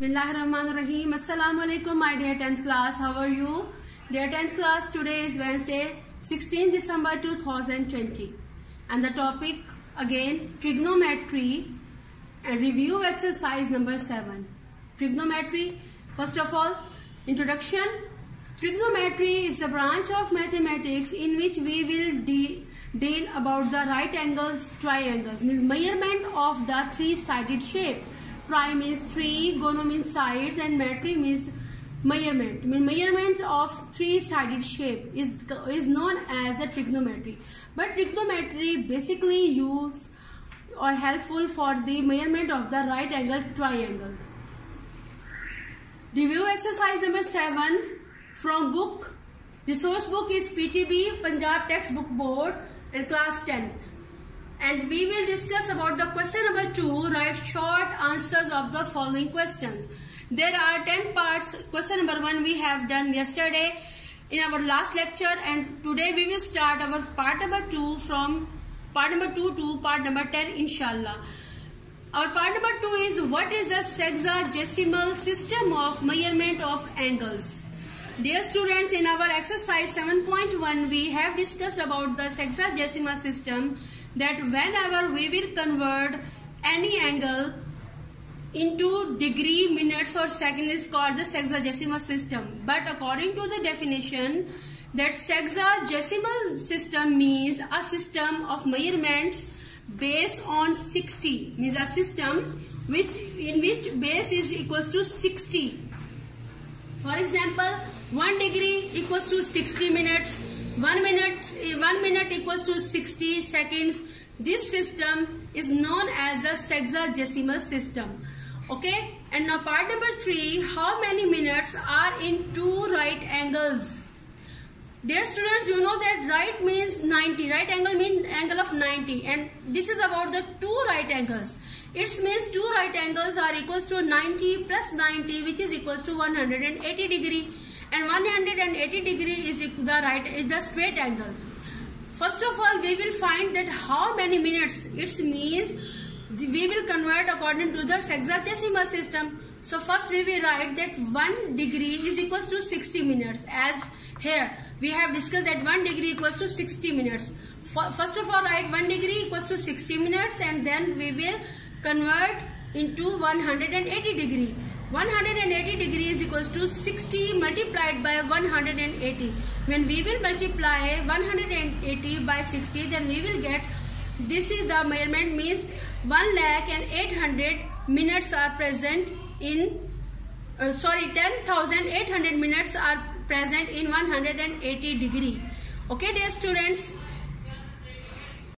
Bismillahirrahmanirrahim. Assalamu alaikum, my dear 10th class. How are you? Dear 10th class, today is Wednesday, 16 December 2020. And the topic again, trigonometry and review exercise number 7. Trigonometry, first of all, introduction. Trigonometry is a branch of mathematics in which we will deal about the right angles, triangles, means measurement of the three-sided shape. Tri means three, gono means sides, and metry means measurement. Measurement of three-sided shape is known as the trigonometry. But trigonometry basically used or helpful for the measurement of the right angle triangle. Review exercise number 7 from book. Resource book is PTB, Punjab Textbook Board, and class 10th. And we will discuss about the question number 2, write short answers of the following questions. There are 10 parts. Question number 1 we have done yesterday in our last lecture, and today we will start our part number 2 from part number 2 to part number 10 inshallah. Our part number 2 is what is the sexagesimal system of measurement of angles. Dear students, in our exercise 7.1 we have discussed about the sexagesimal system, that whenever we will convert any angle into degree, minutes or second is called the sexagesimal system. But according to the definition, that sexagesimal system means a system of measurements based on 60, means a system in which base is equals to 60. For example, 1 degree equals to 60 minutes, 1 minute equals to 60 seconds. This system is known as the sexagesimal system. Okay, and now part number 3, how many minutes are in two right angles? Dear students, you know that right means 90, right angle means angle of 90, and this is about the two right angles. It means two right angles are equals to 90 plus 90, which is equals to 180 degree, and 180 degree is the straight angle. First of all, we will find that how many minutes. It means we will convert according to the sexagesimal system. So first we will write that 1 degree is equals to 60 minutes, as here we have discussed that 1 degree equals to 60 minutes. First of all, write 1 degree equals to 60 minutes, and then we will convert into 180 degree. 180 degree is equals to 60 multiplied by 180. When we will multiply 180 by 60, then we will get, this is the measurement, means 1,800,000 minutes are present in 10,800 minutes are present in 180 degree. Okay dear students,